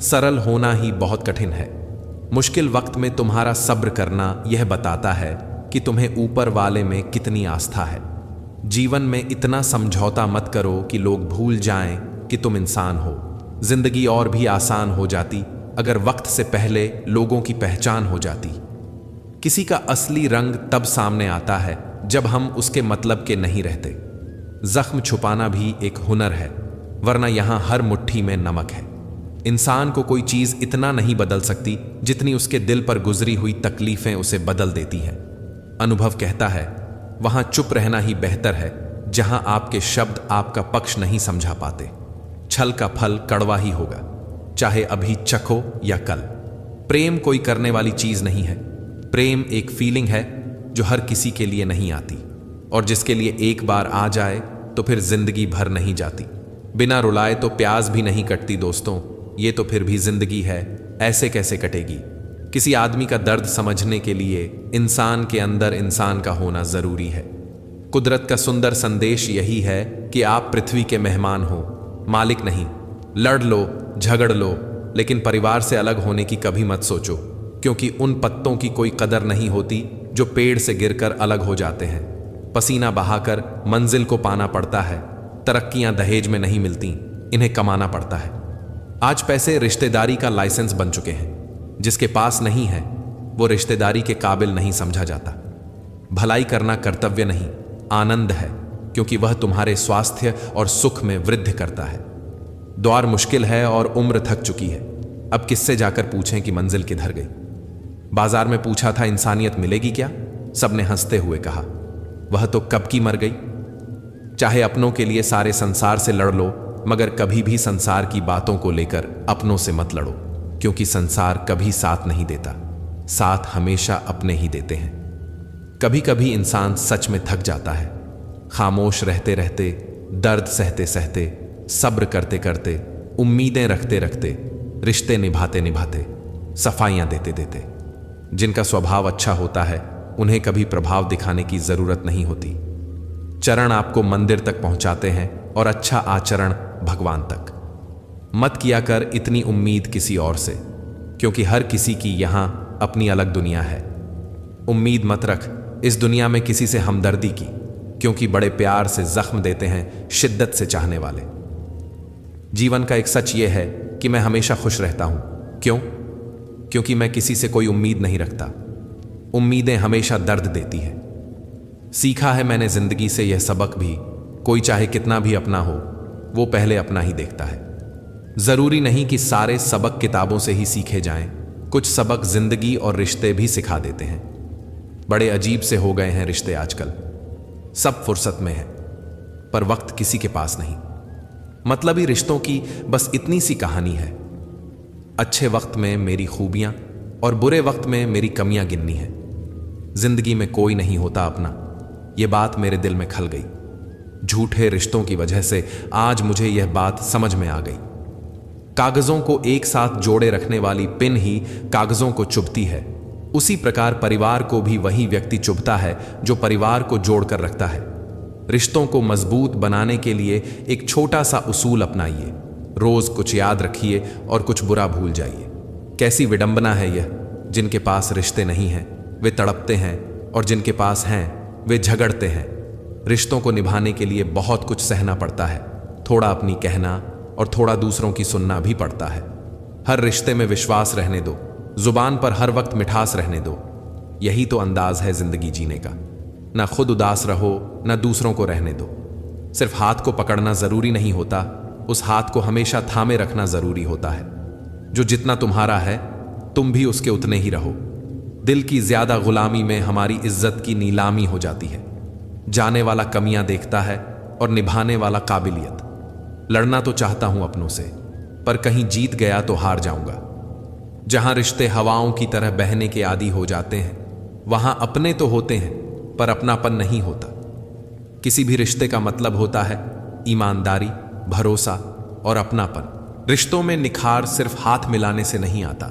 सरल होना ही बहुत कठिन है। मुश्किल वक्त में तुम्हारा सब्र करना यह बताता है कि तुम्हें ऊपर वाले में कितनी आस्था है। जीवन में इतना समझौता मत करो कि लोग भूल जाएं कि तुम इंसान हो। जिंदगी और भी आसान हो जाती अगर वक्त से पहले लोगों की पहचान हो जाती। किसी का असली रंग तब सामने आता है जब हम उसके मतलब के नहीं रहते। जख्म छुपाना भी एक हुनर है, वरना यहां हर मुट्ठी में नमक है। इंसान को कोई चीज इतना नहीं बदल सकती जितनी उसके दिल पर गुजरी हुई तकलीफें उसे बदल देती हैं। अनुभव कहता है वहां चुप रहना ही बेहतर है जहां आपके शब्द आपका पक्ष नहीं समझा पाते। छल का फल कड़वा ही होगा, चाहे अभी चखो या कल। प्रेम कोई करने वाली चीज नहीं है। प्रेम एक फीलिंग है जो हर किसी के लिए नहीं आती, और जिसके लिए एक बार आ जाए तो फिर जिंदगी भर नहीं जाती। बिना रुलाए तो प्यास भी नहीं कटती दोस्तों, ये तो फिर भी जिंदगी है, ऐसे कैसे कटेगी? किसी आदमी का दर्द समझने के लिए इंसान के अंदर इंसान का होना जरूरी है। कुदरत का सुंदर संदेश यही है कि आप पृथ्वी के मेहमान हो, मालिक नहीं। लड़ लो, झगड़ लो, लेकिन परिवार से अलग होने की कभी मत सोचो, क्योंकि उन पत्तों की कोई कदर नहीं होती जो पेड़ से गिरकर अलग हो जाते हैं। पसीना बहाकर मंजिल को पाना पड़ता है। तरक्कियां दहेज में नहीं मिलती, इन्हें कमाना पड़ता है। आज पैसे रिश्तेदारी का लाइसेंस बन चुके हैं। जिसके पास नहीं है वो रिश्तेदारी के काबिल नहीं समझा जाता। भलाई करना कर्तव्य नहीं, आनंद है, क्योंकि वह तुम्हारे स्वास्थ्य और सुख में वृद्धि करता है। द्वार मुश्किल है और उम्र थक चुकी है। अब किससे जाकर पूछें कि मंजिल किधर गई? बाजार में पूछा था इंसानियत मिलेगी क्या? सबने हंसते हुए कहा वह तो कब की मर गई। चाहे अपनों के लिए सारे संसार से लड़ लो, मगर कभी भी संसार की बातों को लेकर अपनों से मत लड़ो, क्योंकि संसार कभी साथ नहीं देता, साथ हमेशा अपने ही देते हैं। कभी कभी इंसान सच में थक जाता है। खामोश रहते रहते, दर्द सहते सहते, सब्र करते करते, उम्मीदें रखते रखते, रिश्ते निभाते निभाते, सफाइयां देते देते। जिनका स्वभाव अच्छा होता है उन्हें कभी प्रभाव दिखाने की जरूरत नहीं होती। चरण आपको मंदिर तक पहुंचाते हैं और अच्छा आचरण भगवान तक। मत किया कर इतनी उम्मीद किसी और से, क्योंकि हर किसी की यहां अपनी अलग दुनिया है। उम्मीद मत रख इस दुनिया में किसी से हमदर्दी की, क्योंकि बड़े प्यार से जख्म देते हैं शिद्दत से चाहने वाले। जीवन का एक सच यह है कि मैं हमेशा खुश रहता हूं। क्यों? क्योंकि मैं किसी से कोई उम्मीद नहीं रखता। उम्मीदें हमेशा दर्द देती है। सीखा है मैंने जिंदगी से यह सबक भी, कोई चाहे कितना भी अपना हो, वो पहले अपना ही देखता है। जरूरी नहीं कि सारे सबक किताबों से ही सीखे जाएं, कुछ सबक जिंदगी और रिश्ते भी सिखा देते हैं। बड़े अजीब से हो गए हैं रिश्ते आजकल। सब फुर्सत में है, पर वक्त किसी के पास नहीं। मतलबी रिश्तों की बस इतनी सी कहानी है। अच्छे वक्त में मेरी खूबियां और बुरे वक्त में मेरी कमियां गिननी है। जिंदगी में कोई नहीं होता अपना, यह बात मेरे दिल में खल गई। झूठे रिश्तों की वजह से आज मुझे यह बात समझ में आ गई। कागजों को एक साथ जोड़े रखने वाली पिन ही कागजों को चुभती है, उसी प्रकार परिवार को भी वही व्यक्ति चुभता है जो परिवार को जोड़कर रखता है। रिश्तों को मजबूत बनाने के लिए एक छोटा सा उसूल अपनाइए। रोज कुछ याद रखिए और कुछ बुरा भूल जाइए। कैसी विडंबना है यह, जिनके पास रिश्ते नहीं हैं वे तड़पते हैं, और जिनके पास हैं वे झगड़ते हैं। रिश्तों को निभाने के लिए बहुत कुछ सहना पड़ता है। थोड़ा अपनी कहना और थोड़ा दूसरों की सुनना भी पड़ता है। हर रिश्ते में विश्वास रहने दो, जुबान पर हर वक्त मिठास रहने दो। यही तो अंदाज है जिंदगी जीने का। ना खुद उदास रहो, ना दूसरों को रहने दो। सिर्फ हाथ को पकड़ना जरूरी नहीं होता, उस हाथ को हमेशा थामे रखना जरूरी होता है। जो जितना तुम्हारा है तुम भी उसके उतने ही रहो। दिल की ज्यादा गुलामी में हमारी इज्जत की नीलामी हो जाती है। जाने वाला कमियां देखता है और निभाने वाला काबिलियत। लड़ना तो चाहता हूं अपनों से, पर कहीं जीत गया तो हार जाऊंगा। जहां रिश्ते हवाओं की तरह बहने के आदी हो जाते हैं, वहां अपने तो होते हैं पर अपनापन नहीं होता। किसी भी रिश्ते का मतलब होता है ईमानदारी, भरोसा और अपनापन। रिश्तों में निखार सिर्फ हाथ मिलाने से नहीं आता,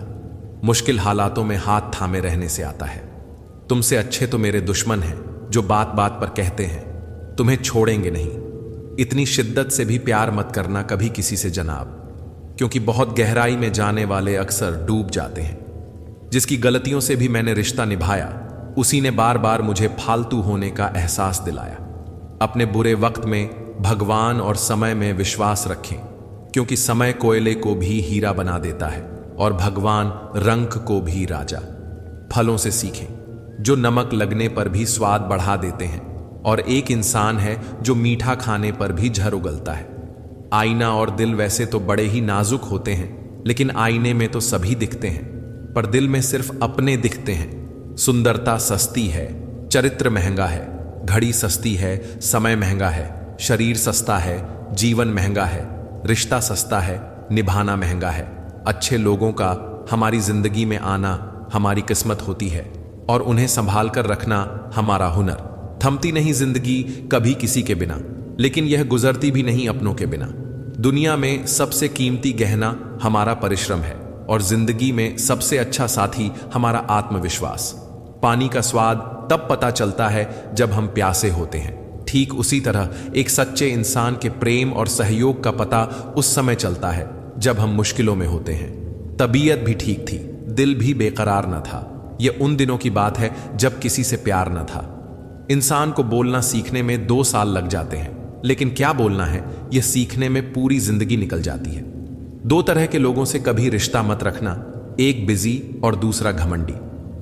मुश्किल हालातों में हाथ थामे रहने से आता है। तुमसे अच्छे तो मेरे दुश्मन हैं जो बात बात पर कहते हैं तुम्हें छोड़ेंगे नहीं। इतनी शिद्दत से भी प्यार मत करना कभी किसी से जनाब, क्योंकि बहुत गहराई में जाने वाले अक्सर डूब जाते हैं। जिसकी गलतियों से भी मैंने रिश्ता निभाया, उसी ने बार बार मुझे फालतू होने का एहसास दिलाया। अपने बुरे वक्त में भगवान और समय में विश्वास रखें, क्योंकि समय कोयले को भी हीरा बना देता है और भगवान रंक को भी राजा। फलों से सीखें जो नमक लगने पर भी स्वाद बढ़ा देते हैं, और एक इंसान है जो मीठा खाने पर भी झर उगलता है। आईना और दिल वैसे तो बड़े ही नाजुक होते हैं, लेकिन आईने में तो सभी दिखते हैं, पर दिल में सिर्फ अपने दिखते हैं। सुंदरता सस्ती है, चरित्र महंगा है, घड़ी सस्ती है, समय महंगा है, शरीर सस्ता है, जीवन महंगा है, रिश्ता सस्ता है, निभाना महंगा है। अच्छे लोगों का हमारी जिंदगी में आना हमारी किस्मत होती है, और उन्हें संभाल कर रखना हमारा हुनर। थमती नहीं जिंदगी कभी किसी के बिना, लेकिन यह गुजरती भी नहीं अपनों के बिना। दुनिया में सबसे कीमती गहना हमारा परिश्रम है, और जिंदगी में सबसे अच्छा साथी हमारा आत्मविश्वास। पानी का स्वाद तब पता चलता है जब हम प्यासे होते हैं, ठीक उसी तरह एक सच्चे इंसान के प्रेम और सहयोग का पता उस समय चलता है जब हम मुश्किलों में होते हैं। तबीयत भी ठीक थी, दिल भी बेकरार न था। यह उन दिनों की बात है जब किसी से प्यार न था। इंसान को बोलना सीखने में 2 साल लग जाते हैं, लेकिन क्या बोलना है यह सीखने में पूरी जिंदगी निकल जाती है। 2 तरह के लोगों से कभी रिश्ता मत रखना, एक बिजी और दूसरा घमंडी।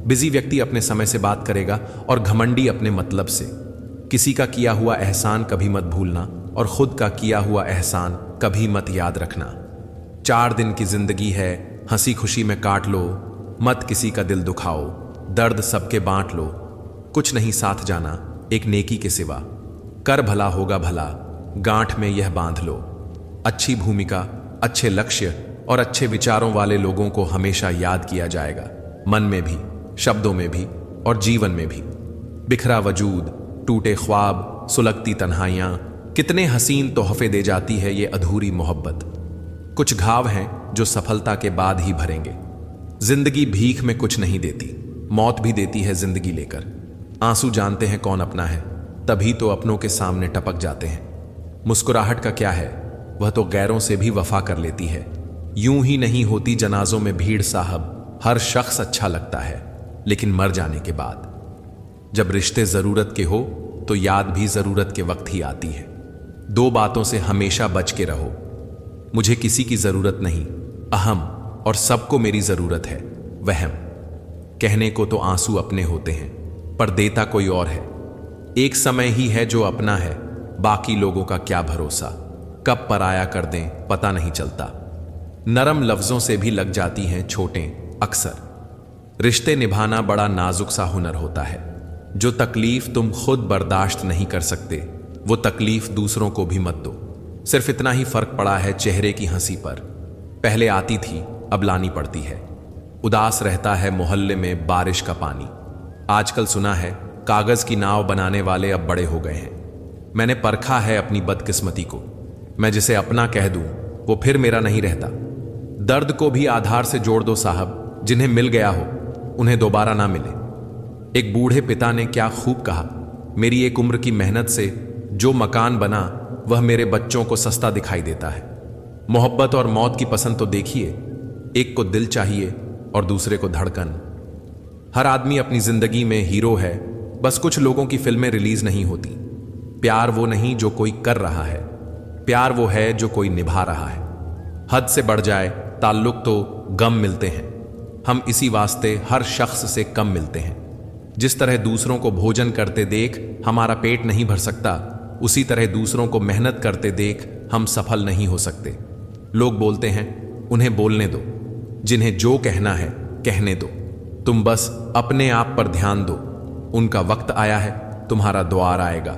बिजी व्यक्ति अपने समय से बात करेगा और घमंडी अपने मतलब से। किसी का किया हुआ एहसान कभी मत भूलना, और खुद का किया हुआ एहसान कभी मत याद रखना। 4 दिन की जिंदगी है, हंसी खुशी में काट लो, मत किसी का दिल दुखाओ, दर्द सबके बांट लो। कुछ नहीं साथ जाना एक नेकी के सिवा, कर भला होगा भला, गांठ में यह बांध लो। अच्छी भूमिका, अच्छे लक्ष्य और अच्छे विचारों वाले लोगों को हमेशा याद किया जाएगा, मन में भी, शब्दों में भी और जीवन में भी। बिखरा वजूद, टूटे ख्वाब, सुलगती तन्हाइयां, कितने हसीन तोहफे दे जाती है ये अधूरी मोहब्बत। कुछ घाव हैं जो सफलता के बाद ही भरेंगे। जिंदगी भीख में कुछ नहीं देती, मौत भी देती है जिंदगी लेकर। आंसू जानते हैं कौन अपना है, तभी तो अपनों के सामने टपक जाते हैं। मुस्कुराहट का क्या है, वह तो गैरों से भी वफा कर लेती है। यूं ही नहीं होती जनाजों में भीड़ साहब, हर शख्स अच्छा लगता है लेकिन मर जाने के बाद। जब रिश्ते जरूरत के हो तो याद भी जरूरत के वक्त ही आती है। 2 बातों से हमेशा बच के रहो, मुझे किसी की जरूरत नहीं, अहम, और सबको मेरी जरूरत है, वहम। कहने को तो आंसू अपने होते हैं, पर देता कोई और है। एक समय ही है जो अपना है, बाकी लोगों का क्या भरोसा, कब पराया कर दें पता नहीं चलता। नरम लफ्जों से भी लग जाती हैं चोटें अक्सर। रिश्ते निभाना बड़ा नाजुक सा हुनर होता है। जो तकलीफ तुम खुद बर्दाश्त नहीं कर सकते, वो तकलीफ दूसरों को भी मत दो। सिर्फ इतना ही फर्क पड़ा है चेहरे की हंसी पर। पहले आती थी, अब लानी पड़ती है। उदास रहता है मोहल्ले में बारिश का पानी। आजकल सुना है कागज की नाव बनाने वाले अब बड़े हो गए हैं। मैंने परखा है अपनी बदकिस्मती को। मैं जिसे अपना कह दूं वो फिर मेरा नहीं रहता। दर्द को भी आधार से जोड़ दो साहब, जिन्हें मिल गया हो उन्हें दोबारा ना मिले। एक बूढ़े पिता ने क्या खूब कहा, मेरी एक उम्र की मेहनत से जो मकान बना वह मेरे बच्चों को सस्ता दिखाई देता है। मोहब्बत और मौत की पसंद तो देखिए, एक को दिल चाहिए और दूसरे को धड़कन। हर आदमी अपनी जिंदगी में हीरो है, बस कुछ लोगों की फिल्में रिलीज नहीं होती। प्यार वो नहीं जो कोई कर रहा है, प्यार वो है जो कोई निभा रहा है। हद से बढ़ जाए ताल्लुक तो गम मिलते हैं। हम इसी वास्ते हर शख्स से कम मिलते हैं। जिस तरह दूसरों को भोजन करते देख हमारा पेट नहीं भर सकता, उसी तरह दूसरों को मेहनत करते देख हम सफल नहीं हो सकते। लोग बोलते हैं उन्हें बोलने दो, जिन्हें जो कहना है कहने दो। तुम बस अपने आप पर ध्यान दो, उनका वक्त आया है, तुम्हारा द्वार आएगा।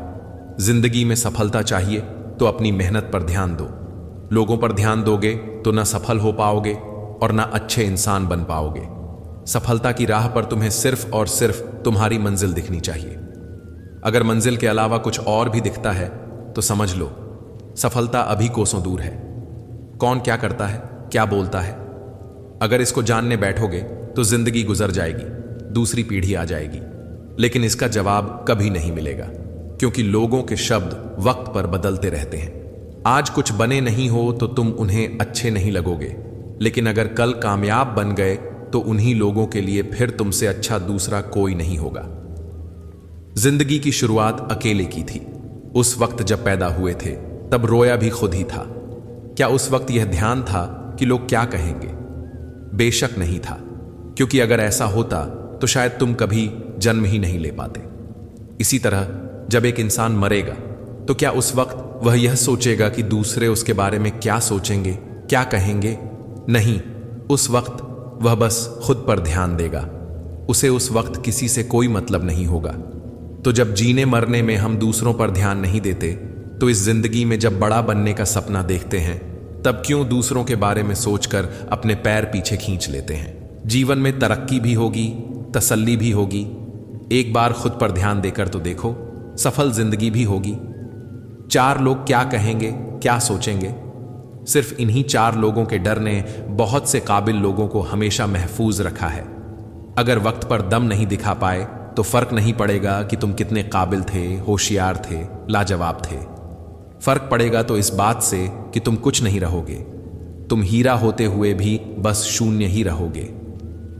जिंदगी में सफलता चाहिए तो अपनी मेहनत पर ध्यान दो। लोगों पर ध्यान दोगे तो ना सफल हो पाओगे और ना अच्छे इंसान बन पाओगे। सफलता की राह पर तुम्हें सिर्फ और सिर्फ तुम्हारी मंजिल दिखनी चाहिए। अगर मंजिल के अलावा कुछ और भी दिखता है तो समझ लो सफलता अभी कोसों दूर है। कौन क्या करता है, क्या बोलता है, अगर इसको जानने बैठोगे तो जिंदगी गुजर जाएगी, दूसरी पीढ़ी आ जाएगी, लेकिन इसका जवाब कभी नहीं मिलेगा, क्योंकि लोगों के शब्द वक्त पर बदलते रहते हैं। आज कुछ बने नहीं हो तो तुम उन्हें अच्छे नहीं लगोगे, लेकिन अगर कल कामयाब बन गए तो उन्हीं लोगों के लिए फिर तुमसे अच्छा दूसरा कोई नहीं होगा। जिंदगी की शुरुआत अकेले की थी। उस वक्त जब पैदा हुए थे तब रोया भी खुद ही था। क्या उस वक्त यह ध्यान था कि लोग क्या कहेंगे? बेशक नहीं था, क्योंकि अगर ऐसा होता तो शायद तुम कभी जन्म ही नहीं ले पाते। इसी तरह जब एक इंसान मरेगा तो क्या उस वक्त वह यह सोचेगा कि दूसरे उसके बारे में क्या सोचेंगे, क्या कहेंगे? नहीं, उस वक्त वह बस खुद पर ध्यान देगा। उसे उस वक्त किसी से कोई मतलब नहीं होगा। तो जब जीने मरने में हम दूसरों पर ध्यान नहीं देते तो इस जिंदगी में जब बड़ा बनने का सपना देखते हैं तब क्यों दूसरों के बारे में सोचकर अपने पैर पीछे खींच लेते हैं? जीवन में तरक्की भी होगी, तसल्ली भी होगी। एक बार खुद पर ध्यान देकर तो देखो, सफल जिंदगी भी होगी। 4 लोग क्या कहेंगे, क्या सोचेंगे? सिर्फ इन्हीं 4 लोगों के डर ने बहुत से काबिल लोगों को हमेशा महफूज रखा है। अगर वक्त पर दम नहीं दिखा पाए तो फर्क नहीं पड़ेगा कि तुम कितने काबिल थे, होशियार थे, लाजवाब थे। फर्क पड़ेगा तो इस बात से कि तुम कुछ नहीं रहोगे। तुम हीरा होते हुए भी बस शून्य ही रहोगे।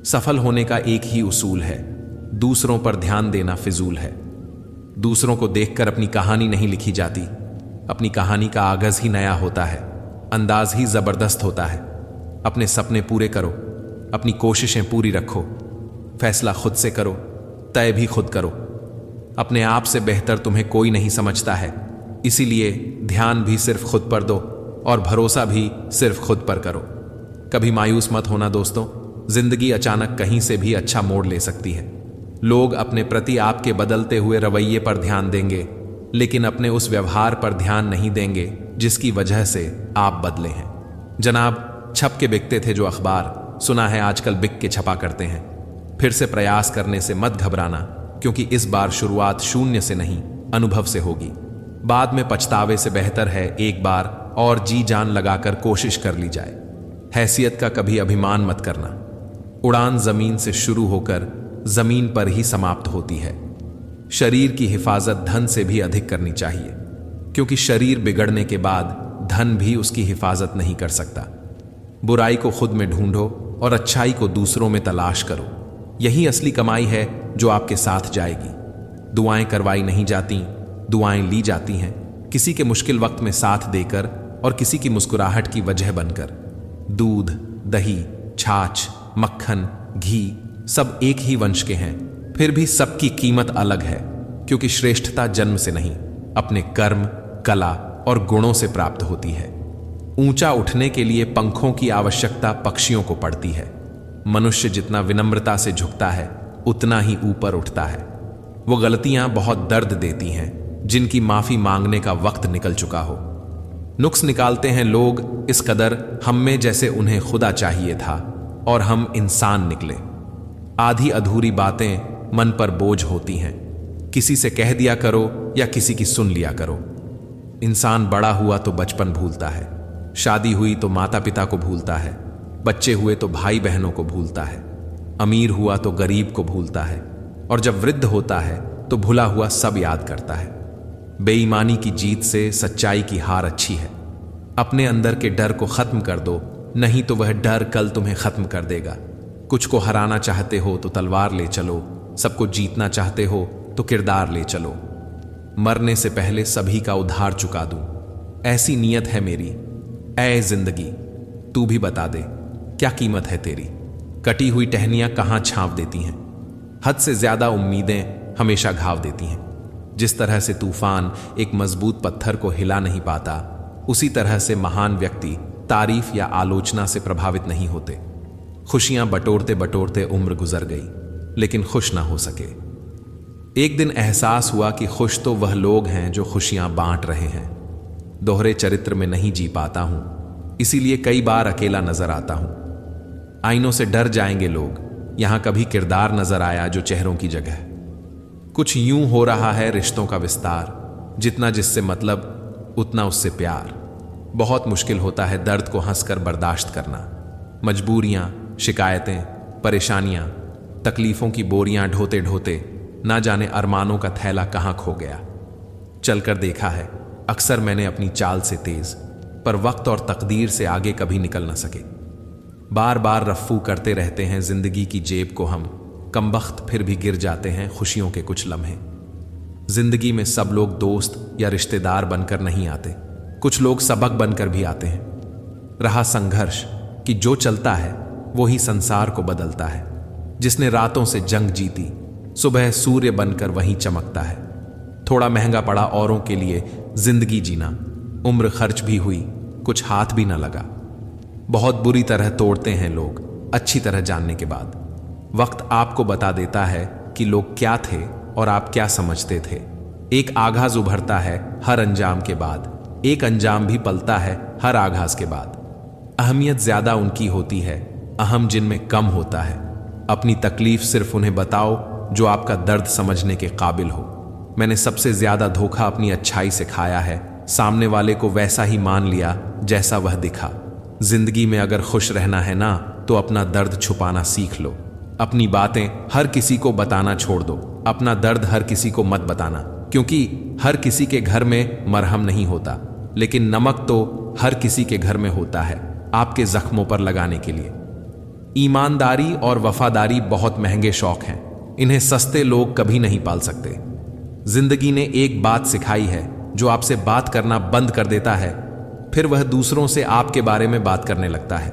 सफल होने का एक ही उसूल है, दूसरों पर ध्यान देना फिजूल है। दूसरों को देखकर अपनी कहानी नहीं लिखी जाती। अपनी कहानी का आगाज ही नया होता है, अंदाज ही जबरदस्त होता है। अपने सपने पूरे करो, अपनी कोशिशें पूरी रखो, फैसला खुद से करो, तय भी खुद करो। अपने आप से बेहतर तुम्हें कोई नहीं समझता है, इसीलिए ध्यान भी सिर्फ खुद पर दो और भरोसा भी सिर्फ खुद पर करो। कभी मायूस मत होना दोस्तों, जिंदगी अचानक कहीं से भी अच्छा मोड़ ले सकती है। लोग अपने प्रति आपके बदलते हुए रवैये पर ध्यान देंगे, लेकिन अपने उस व्यवहार पर ध्यान नहीं देंगे जिसकी वजह से आप बदले हैं। जनाब, छप के बिकते थे जो अखबार, सुना है आजकल बिक के छपा करते हैं। फिर से प्रयास करने से मत घबराना, क्योंकि इस बार शुरुआत शून्य से नहीं, अनुभव से होगी। बाद में पछतावे से बेहतर है एक बार और जी जान लगाकर कोशिश कर ली जाए। हैसियत का कभी अभिमान मत करना। उड़ान जमीन से शुरू होकर जमीन पर ही समाप्त होती है। शरीर की हिफाजत धन से भी अधिक करनी चाहिए, क्योंकि शरीर बिगड़ने के बाद धन भी उसकी हिफाजत नहीं कर सकता। बुराई को खुद में ढूंढो और अच्छाई को दूसरों में तलाश करो। यही असली कमाई है जो आपके साथ जाएगी। दुआएं करवाई नहीं जाती, दुआएं ली जाती हैं, किसी के मुश्किल वक्त में साथ देकर और किसी की मुस्कुराहट की वजह बनकर। दूध, दही, छाछ, मक्खन, घी सब एक ही वंश के हैं, फिर भी सबकी कीमत अलग है, क्योंकि श्रेष्ठता जन्म से नहीं, अपने कर्म, कला और गुणों से प्राप्त होती है। ऊंचा उठने के लिए पंखों की आवश्यकता पक्षियों को पड़ती है। मनुष्य जितना विनम्रता से झुकता है उतना ही ऊपर उठता है। वो गलतियां बहुत दर्द देती हैं जिनकी माफी मांगने का वक्त निकल चुका हो। नुक्स निकालते हैं लोग इस कदर हम में जैसे उन्हें खुदा चाहिए था और हम इंसान निकले। आधी अधूरी बातें मन पर बोझ होती हैं। किसी से कह दिया करो या किसी की सुन लिया करो। इंसान बड़ा हुआ तो बचपन भूलता है, शादी हुई तो माता पिता को भूलता है, बच्चे हुए तो भाई बहनों को भूलता है, अमीर हुआ तो गरीब को भूलता है, और जब वृद्ध होता है तो भुला हुआ सब याद करता है। बेईमानी की जीत से सच्चाई की हार अच्छी है। अपने अंदर के डर को खत्म कर दो, नहीं तो वह डर कल तुम्हें खत्म कर देगा। कुछ को हराना चाहते हो तो तलवार ले चलो, सबको जीतना चाहते हो तो किरदार ले चलो। मरने से पहले सभी का उधार चुका दूं, ऐसी नीयत है मेरी। ऐ जिंदगी, तू भी बता दे क्या कीमत है तेरी। कटी हुई टहनियां कहां छांव देती हैं, हद से ज्यादा उम्मीदें हमेशा घाव देती हैं। जिस तरह से तूफान एक मजबूत पत्थर को हिला नहीं पाता, उसी तरह से महान व्यक्ति तारीफ या आलोचना से प्रभावित नहीं होते। खुशियां बटोरते बटोरते उम्र गुजर गई, लेकिन खुश ना हो सके। एक दिन एहसास हुआ कि खुश तो वह लोग हैं जो खुशियां बांट रहे हैं। दोहरे चरित्र में नहीं जी पाता हूं, इसीलिए कई बार अकेला नजर आता हूं। आईनों से डर जाएंगे लोग, यहां कभी किरदार नजर आया जो चेहरों की जगह। कुछ यूं हो रहा है रिश्तों का विस्तार, जितना जिससे मतलब उतना उससे प्यार। बहुत मुश्किल होता है दर्द को हंसकर बर्दाश्त करना। मजबूरियां, शिकायतें, परेशानियां, तकलीफों की बोरियां ढोते ढोते ना जाने अरमानों का थैला कहां खो गया। चलकर देखा है अक्सर मैंने अपनी चाल से तेज, पर वक्त और तकदीर से आगे कभी निकल न सके। बार बार रफ्फू करते रहते हैं जिंदगी की जेब को हम, कमबख्त फिर भी गिर जाते हैं खुशियों के कुछ लम्हे। जिंदगी में सब लोग दोस्त या रिश्तेदार बनकर नहीं आते, कुछ लोग सबक बनकर भी आते हैं। रहा संघर्ष कि जो चलता है वो ही संसार को बदलता है। जिसने रातों से जंग जीती, सुबह सूर्य बनकर वहीं चमकता है। थोड़ा महंगा पड़ा औरों के लिए जिंदगी जीना, उम्र खर्च भी हुई, कुछ हाथ भी ना लगा। बहुत बुरी तरह तोड़ते हैं लोग अच्छी तरह जानने के बाद। वक्त आपको बता देता है कि लोग क्या थे और आप क्या समझते थे। एक आगाज उभरता है हर अंजाम के बाद, एक अंजाम भी पलता है हर आगाज के बाद। अहमियत ज्यादा उनकी होती है, अहम जिनमें कम होता है। अपनी तकलीफ सिर्फ उन्हें बताओ जो आपका दर्द समझने के काबिल हो। मैंने सबसे ज्यादा धोखा अपनी अच्छाई से खाया है, सामने वाले को वैसा ही मान लिया जैसा वह दिखा। जिंदगी में अगर खुश रहना है ना, तो अपना दर्द छुपाना सीख लो। अपनी बातें हर किसी को बताना छोड़ दो, अपना दर्द हर किसी को मत बताना, क्योंकि हर किसी के घर में मरहम नहीं होता, लेकिन नमक तो हर किसी के घर में होता है आपके जख्मों पर लगाने के लिए। ईमानदारी और वफादारी बहुत महंगे शौक हैं, इन्हें सस्ते लोग कभी नहीं पाल सकते। जिंदगी ने एक बात सिखाई है, जो आपसे बात करना बंद कर देता है, फिर वह दूसरों से आपके बारे में बात करने लगता है।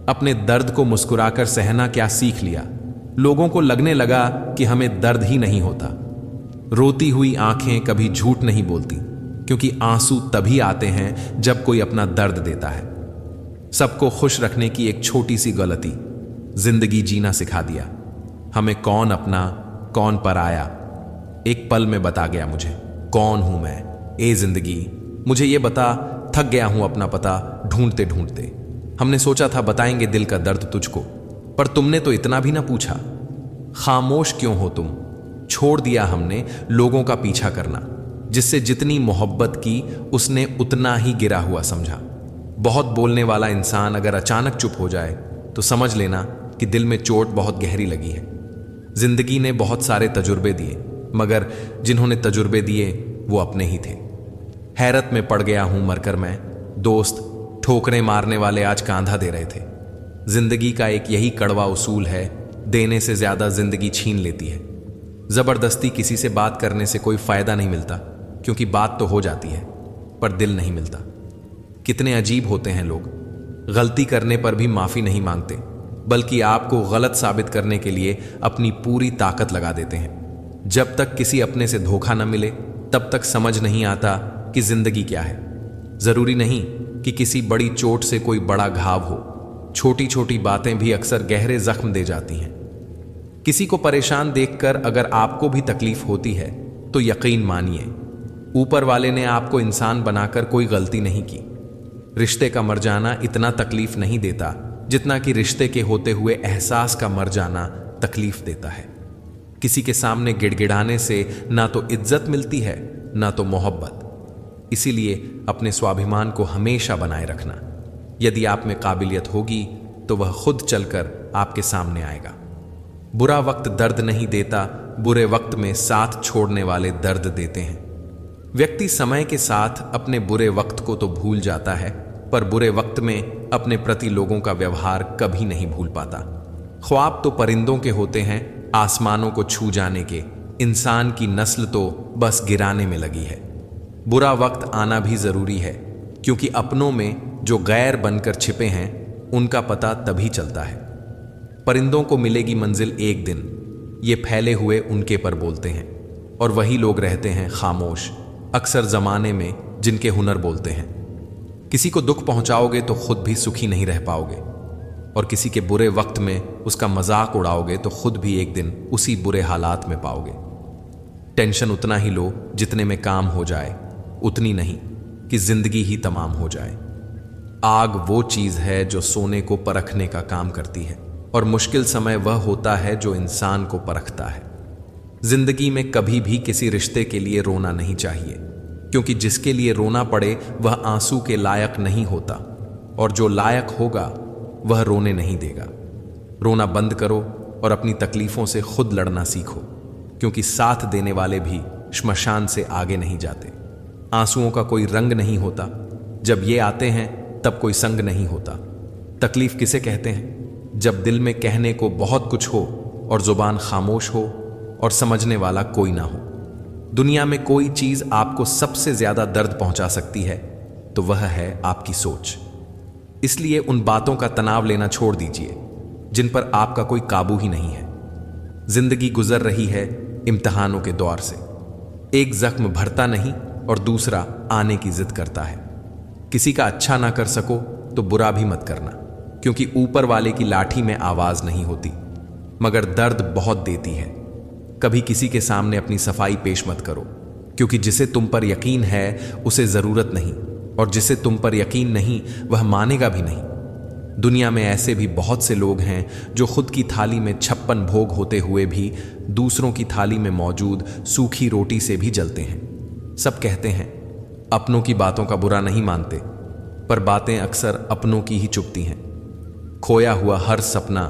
अपने दर्द को मुस्कुराकर सहना क्या सीख लिया। लोगों को लगने लगा कि हमें दर्द ही नहीं होता। रोती हुई आंखें कभी झूठ नहीं बोलती, क्योंकि आंसू तभी आते हैं जब कोई अपना दर्द देता है। सबको खुश रखने की एक छोटी सी गलती जिंदगी जीना सिखा दिया। हमें कौन अपना कौन पराया एक पल में बता गया मुझे कौन हूं मैं। ए जिंदगी मुझे ये बता, थक गया हूं अपना पता ढूंढते ढूंढते। हमने सोचा था बताएंगे दिल का दर्द तुझको, पर तुमने तो इतना भी ना पूछा। खामोश क्यों हो तुम, छोड़ दिया हमने लोगों का पीछा करना। जिससे जितनी मोहब्बत की उसने उतना ही गिरा हुआ समझा। बहुत बोलने वाला इंसान अगर अचानक चुप हो जाए तो समझ लेना कि दिल में चोट बहुत गहरी लगी है। जिंदगी ने बहुत सारे तजुर्बे दिए, मगर जिन्होंने तजुर्बे दिए वो अपने ही थे। हैरत में पड़ गया हूं मरकर मैं, दोस्त ठोकरें मारने वाले आज कांधा दे रहे थे। जिंदगी का एक यही कड़वा उसूल है, देने से ज्यादा जिंदगी छीन लेती है। जबरदस्ती किसी से बात करने से कोई फायदा नहीं मिलता, क्योंकि बात तो हो जाती है पर दिल नहीं मिलता। कितने अजीब होते हैं लोग, गलती करने पर भी माफी नहीं मांगते, बल्कि आपको गलत साबित करने के लिए अपनी पूरी ताकत लगा देते हैं। जब तक किसी अपने से धोखा न मिले तब तक समझ नहीं आता कि जिंदगी क्या है। जरूरी नहीं कि किसी बड़ी चोट से कोई बड़ा घाव हो, छोटी छोटी बातें भी अक्सर गहरे जख्म दे जाती हैं। किसी को परेशान देखकर अगर आपको भी तकलीफ होती है तो यकीन मानिए, ऊपर वाले ने आपको इंसान बनाकर कोई गलती नहीं की। रिश्ते का मर जाना इतना तकलीफ नहीं देता जितना कि रिश्ते के होते हुए एहसास का मर जाना तकलीफ देता है। किसी के सामने गिड़गिड़ाने से ना तो इज्जत मिलती है ना तो मोहब्बत। इसीलिए अपने स्वाभिमान को हमेशा बनाए रखना। यदि आप में काबिलियत होगी तो वह खुद चलकर आपके सामने आएगा। बुरा वक्त दर्द नहीं देता, बुरे वक्त में साथ छोड़ने वाले दर्द देते हैं। व्यक्ति समय के साथ अपने बुरे वक्त को तो भूल जाता है, पर बुरे वक्त में अपने प्रति लोगों का व्यवहार कभी नहीं भूल पाता। ख्वाब तो परिंदों के होते हैं, आसमानों को छू जाने के। इंसान की नस्ल तो बस गिराने में लगी है। बुरा वक्त आना भी जरूरी है, क्योंकि अपनों में जो गैर बनकर छिपे हैं उनका पता तभी चलता है। परिंदों को मिलेगी मंजिल एक दिन, ये फैले हुए उनके पर बोलते हैं, और वही लोग रहते हैं खामोश, अक्सर जमाने में जिनके हुनर बोलते हैं। किसी को दुख पहुंचाओगे तो खुद भी सुखी नहीं रह पाओगे, और किसी के बुरे वक्त में उसका मजाक उड़ाओगे तो खुद भी एक दिन उसी बुरे हालात में पाओगे। टेंशन उतना ही लो जितने में काम हो जाए, उतनी नहीं कि जिंदगी ही तमाम हो जाए। आग वो चीज है जो सोने को परखने का काम करती है। और मुश्किल समय वह होता है जो इंसान को परखता है। जिंदगी में कभी भी किसी रिश्ते के लिए रोना नहीं चाहिए, क्योंकि जिसके लिए रोना पड़े वह आंसू के लायक नहीं होता, और जो लायक होगा वह रोने नहीं देगा। रोना बंद करो और अपनी तकलीफों से खुद लड़ना सीखो, क्योंकि साथ देने वाले भी श्मशान से आगे नहीं जाते। आंसुओं का कोई रंग नहीं होता, जब ये आते हैं तब कोई संग नहीं होता। तकलीफ किसे कहते हैं? जब दिल में कहने को बहुत कुछ हो और जुबान खामोश हो और समझने वाला कोई ना हो। दुनिया में कोई चीज आपको सबसे ज्यादा दर्द पहुंचा सकती है तो वह है आपकी सोच। इसलिए उन बातों का तनाव लेना छोड़ दीजिए जिन पर आपका कोई काबू ही नहीं है। जिंदगी गुजर रही है इम्तिहानों के दौर से। एक जख्म भरता नहीं और दूसरा आने की जिद करता है। किसी का अच्छा ना कर सको तो बुरा भी मत करना, क्योंकि ऊपर वाले की लाठी में आवाज नहीं होती, मगर दर्द बहुत देती है। कभी किसी के सामने अपनी सफाई पेश मत करो, क्योंकि जिसे तुम पर यकीन है उसे जरूरत नहीं, और जिसे तुम पर यकीन नहीं वह मानेगा भी नहीं। दुनिया में ऐसे भी बहुत से लोग हैं जो खुद की थाली में 56 भोग होते हुए भी दूसरों की थाली में मौजूद सूखी रोटी से भी जलते हैं। सब कहते हैं अपनों की बातों का बुरा नहीं मानते, पर बातें अक्सर अपनों की ही चुभती हैं। खोया हुआ हर सपना,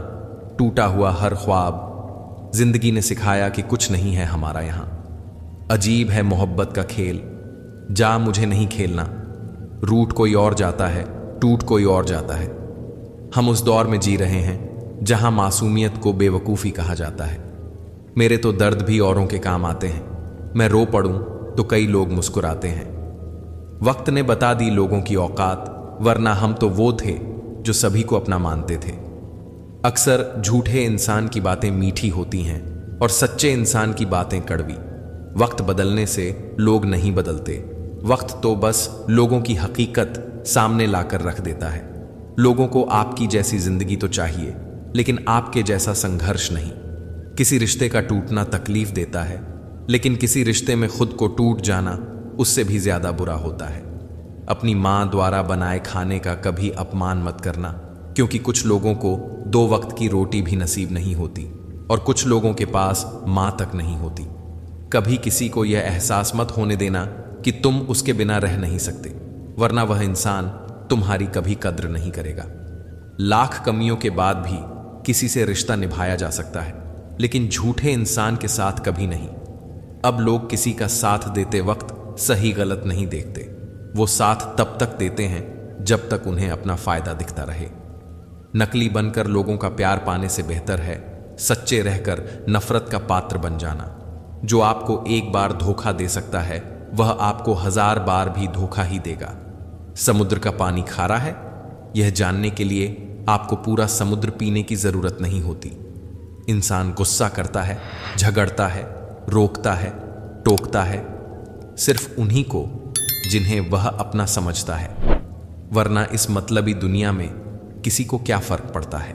टूटा हुआ हर ख्वाब, जिंदगी ने सिखाया कि कुछ नहीं है हमारा यहां। अजीब है मोहब्बत का खेल, जा मुझे नहीं खेलना। रूठ कोई और जाता है, टूट कोई और जाता है। हम उस दौर में जी रहे हैं जहां मासूमियत को बेवकूफ़ी कहा जाता है। मेरे तो दर्द भी औरों के काम आते हैं। मैं रो पड़ूं तो कई लोग मुस्कुराते हैं। वक्त ने बता दी लोगों की औकात, वरना हम तो वो थे जो सभी को अपना मानते थे। अक्सर झूठे इंसान की बातें मीठी होती हैं और सच्चे इंसान की बातें कड़वी। वक्त बदलने से लोग नहीं बदलते, वक्त तो बस लोगों की हकीकत सामने लाकर रख देता है। लोगों को आपकी जैसी जिंदगी तो चाहिए, लेकिन आपके जैसा संघर्ष नहीं। किसी रिश्ते का टूटना तकलीफ देता है, लेकिन किसी रिश्ते में खुद को टूट जाना उससे भी ज्यादा बुरा होता है। अपनी मां द्वारा बनाए खाने का कभी अपमान मत करना, क्योंकि कुछ लोगों को 2 वक्त की रोटी भी नसीब नहीं होती और कुछ लोगों के पास मां तक नहीं होती। कभी किसी को यह एहसास मत होने देना कि तुम उसके बिना रह नहीं सकते, वरना वह इंसान तुम्हारी कभी कद्र नहीं करेगा। लाख कमियों के बाद भी किसी से रिश्ता निभाया जा सकता है, लेकिन झूठे इंसान के साथ कभी नहीं। अब लोग किसी का साथ देते वक्त सही गलत नहीं देखते, वो साथ तब तक देते हैं जब तक उन्हें अपना फायदा दिखता रहे। नकली बनकर लोगों का प्यार पाने से बेहतर है सच्चे रहकर नफरत का पात्र बन जाना। जो आपको एक बार धोखा दे सकता है वह आपको 1000 बार भी धोखा ही देगा। समुद्र का पानी खारा है, यह जानने के लिए आपको पूरा समुद्र पीने की जरूरत नहीं होती। इंसान गुस्सा करता है, झगड़ता है, रोकता है, टोकता है सिर्फ उन्हीं को जिन्हें वह अपना समझता है, वरना इस मतलबी दुनिया में किसी को क्या फर्क पड़ता है।